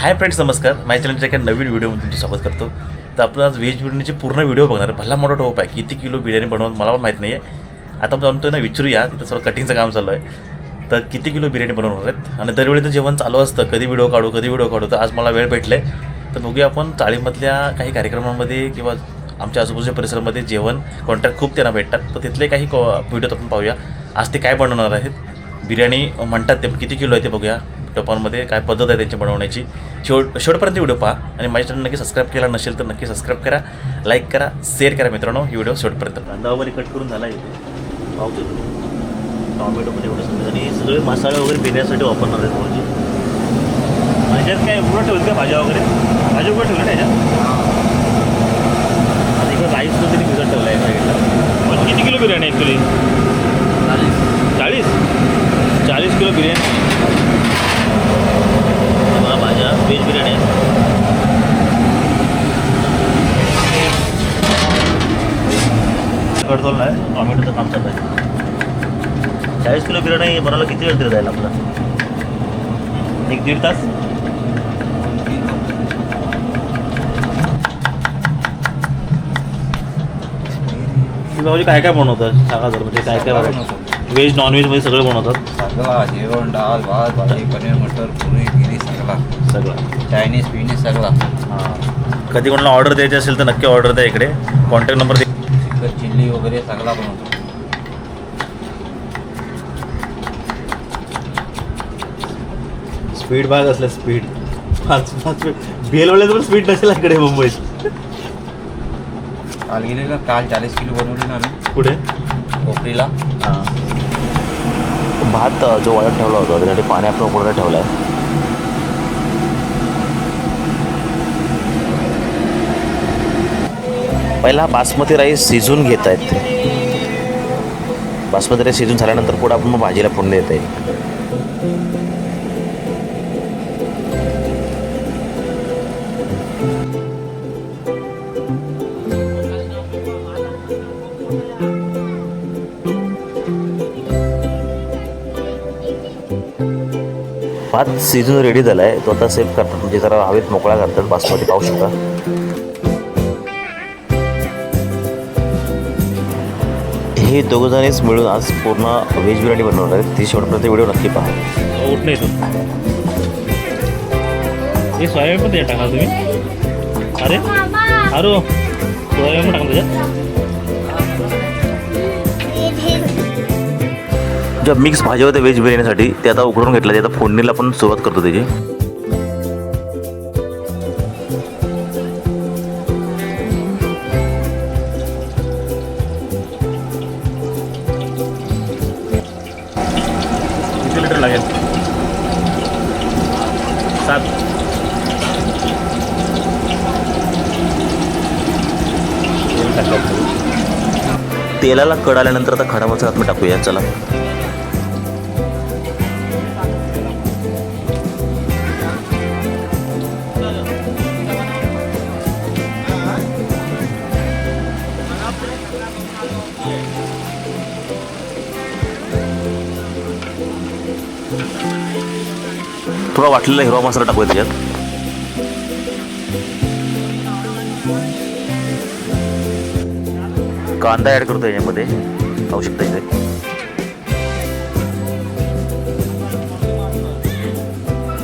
Hi friends, नमस्कार. माझ्या चॅनलच्या एका नवीन व्हिडिओमध्ये तुमचं स्वागत करतो. तर आपण आज व्हेज बिर्याणीचे पूर्ण व्हिडिओ बघणार आहे. भला मोठा टोप आहे, किती किलो बिर्याणी बनवून मला पण माहीत नाही आहे. आता आपण तो ना विचारूया, तिथं सर्व कटिंगचं काम चालू आहे. तर किती किलो बिर्याणी बनवणार आहेत आणि दरवेळी तर जेवण चालू असतं, कधी व्हिडिओ काढू. तर आज मला वेळ भेटले तर बघूया आपण चाळीमधल्या काही कार्यक्रमांमध्ये किंवा आमच्या आजूबाजूच्या परिसरामध्ये जेवण कॉन्ट्रॅक्ट खूप त्यांना भेटतात. तर तिथले काही व्हिडिओ आपण पाहूया. आज ते काय बनवणार आहेत, बिर्याणी म्हणतात ते किती किलो आहे ते बघूया. टोपांमध्ये काय पद्धत आहे त्यांची बनवण्याची. शेवटपर्यंत व्हिडिओ पहा आणि माझ्या चॅनल नक्की सबस्क्राईब केला नसेल तर नक्की सबस्क्राईब करा, लाईक करा, शेअर करा मित्रांनो. ही व्हिडिओ शेवटपर्यंत. कांदा वगैरे कट करून झाला इथे पावतो. टॉमॅटोमध्ये एवढं समजा आणि सगळे मसाले वगैरे पिण्यासाठी वापरणार आहेत भाजी. माझ्यात काय उघडं ठेवलं का भाज्या वगैरे? भाज्या उघडं ठेवलं ना याच्यात. आता इकडं राईस तरी भिजत ठेवला आहे साईडला. पण किती kilo biryani actually? 40 kilo biryani. बघा भाज्या, व्हेज बिर्याणी आहे. कडतोल आहे, टॉमॅटोचं काम चाललं आहे. 40 किलो बिर्याणी बनवायला किती वेळ तरी जाईल आपला? 1-1.5 तास. भाऊजी काय काय बनवतात सांगा जर, म्हणजे काय काय बनवतात? व्हेज नॉनव्हेजमध्ये सगळं बनवतात. सगळा जेवण, डाळ, भात, भाजी, पनीर, मटर, पुरी, गिरी सगळं चायनीज पिनीज सगळा. हां, कधी कोणाला ऑर्डर द्यायची असेल तर नक्की ऑर्डर द्या. इकडे कॉन्टॅक्ट नंबर दे. चिकन चिल्ली वगैरे सगळा बनवतो. स्पीड भाग असला स्पीड 5 बेलवाल्याचं पण स्पीड नसेल इकडे मुंबईत. काल गेलेला, काल 40 किलो बनवली ना आम्ही पुढे कोपरीला. हां, भात जो वाळत ठेवला होता त्यासाठी पाणी आपण उकळायला ठेवला आहे. पहिला बासमती राईस शिजून घेत आहेत. बासमती राईस शिजून झाल्यानंतर पुढे आपण मग भाजीला फोडणी देता येईल. भात शिजून रेडी झाला आहे. तो आता सेव्ह करतात, म्हणजे जरा हवेत मोकळा करतात. बासमती पाहू शकता. हे दोघंजणीच मिळून आज पूर्ण व्हेज बिर्याणी बनवणार आहेत. ती शेवटपर्यंत व्हिडिओ नक्की पहा. उठ नाही तो हे सोयाबीन पण त्याच्यात टाका तुम्ही. अरे सोयाबीन पण टाका त्याच्यात. ज्या मिक्स भाज्या होत्या व्हेज बिर्याणीसाठी ते आता उकडून घेतल्या. ते आता फोडणीला पण सुरुवात करतो त्याची. किती लिटर लागेल? 7. तेलाला कड आल्यानंतर आता खडा मसाला आतमध्ये टाकूया. चला, थोडा वाटलेला हिरवा मसाला टाकूया त्याच्यात. कांदा ॲड करतो याच्यामध्ये, पाहू शकता इथे.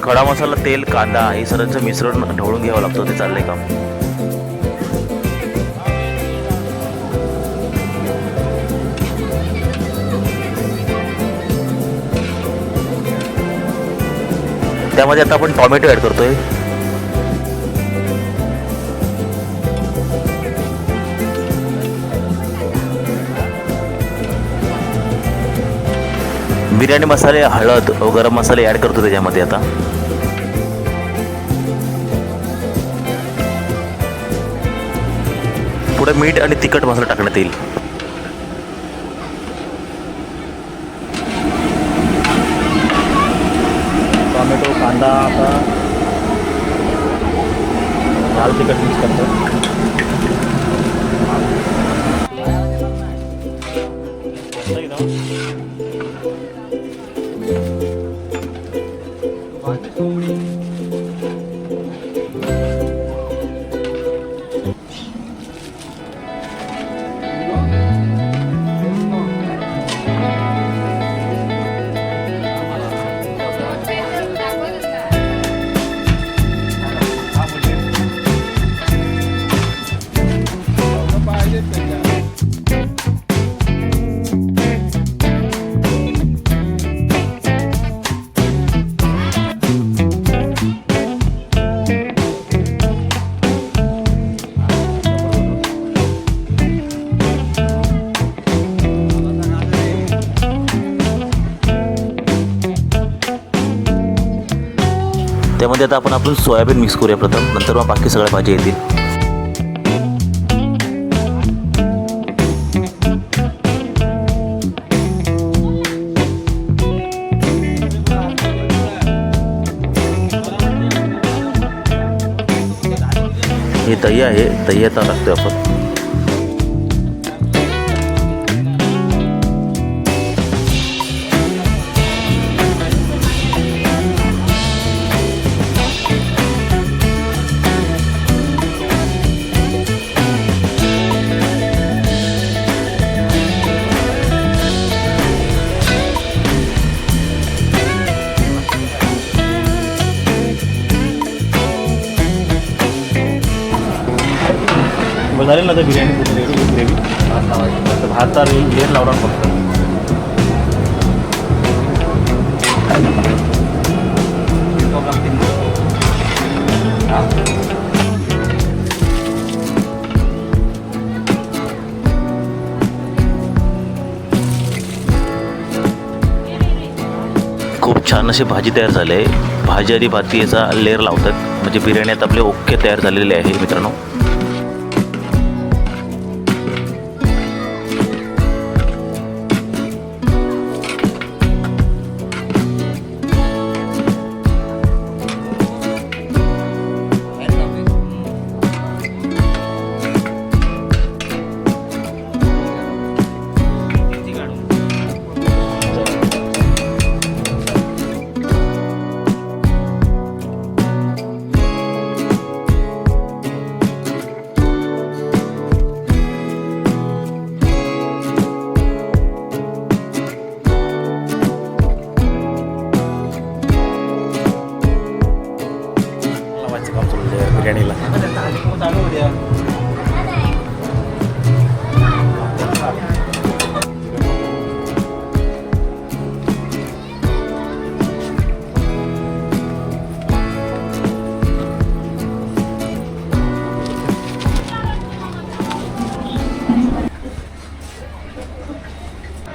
खडा मसाला, तेल, कांदा हे सर्वांचं मिश्रण ढवळून घ्यावं लागतं. ते चाललंय काम. त्यामध्ये आता आपण टॉमॅटो ॲड करतोय. बिर्याणी मसाले, हळद, गरम मसाले ॲड करतो त्याच्यामध्ये. आता पुढे मीठ आणि तिखट मसाला टाकण्यात येईल. टोमॅटो, कांदा, आता लाल तिखट मिक्स करतो. याच्यामध्ये आता आपण सोयाबीन मिक्स करूया प्रथम, नंतर मग बाकी सगळ्या भाज्या येतील. हे दही आहे, दही आता टाकतोय आपण. झाली ना तर बिर्याणी पूर्ण ग्रेव्ही भात लेर लावणार फक्त. खूप छान अशी भाजी तयार झाली आहे. भाजी आधी भाती याचा लेअर लावतात म्हणजे बिर्याणी आता आपले ओके तयार झालेले आहे मित्रांनो. बिर्याणीला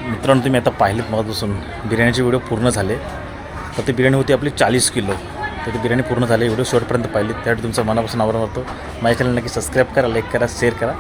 मित्रांनो, तुम्ही आता पाहिलेत मगापासून बिर्याणीचे व्हिडिओ पूर्ण झाले. तर ती बिर्याणी होती आपली 40 किलो. तर ती बिर्याणी पूर्ण झाली. व्हिडिओ शेवटपर्यंत पाहिली त्यासाठी तुमचा मनापासून आभार मानतो. माझ्या चॅनल नक्की सबस्क्राईब करा, लाईक करा, शेअर करा.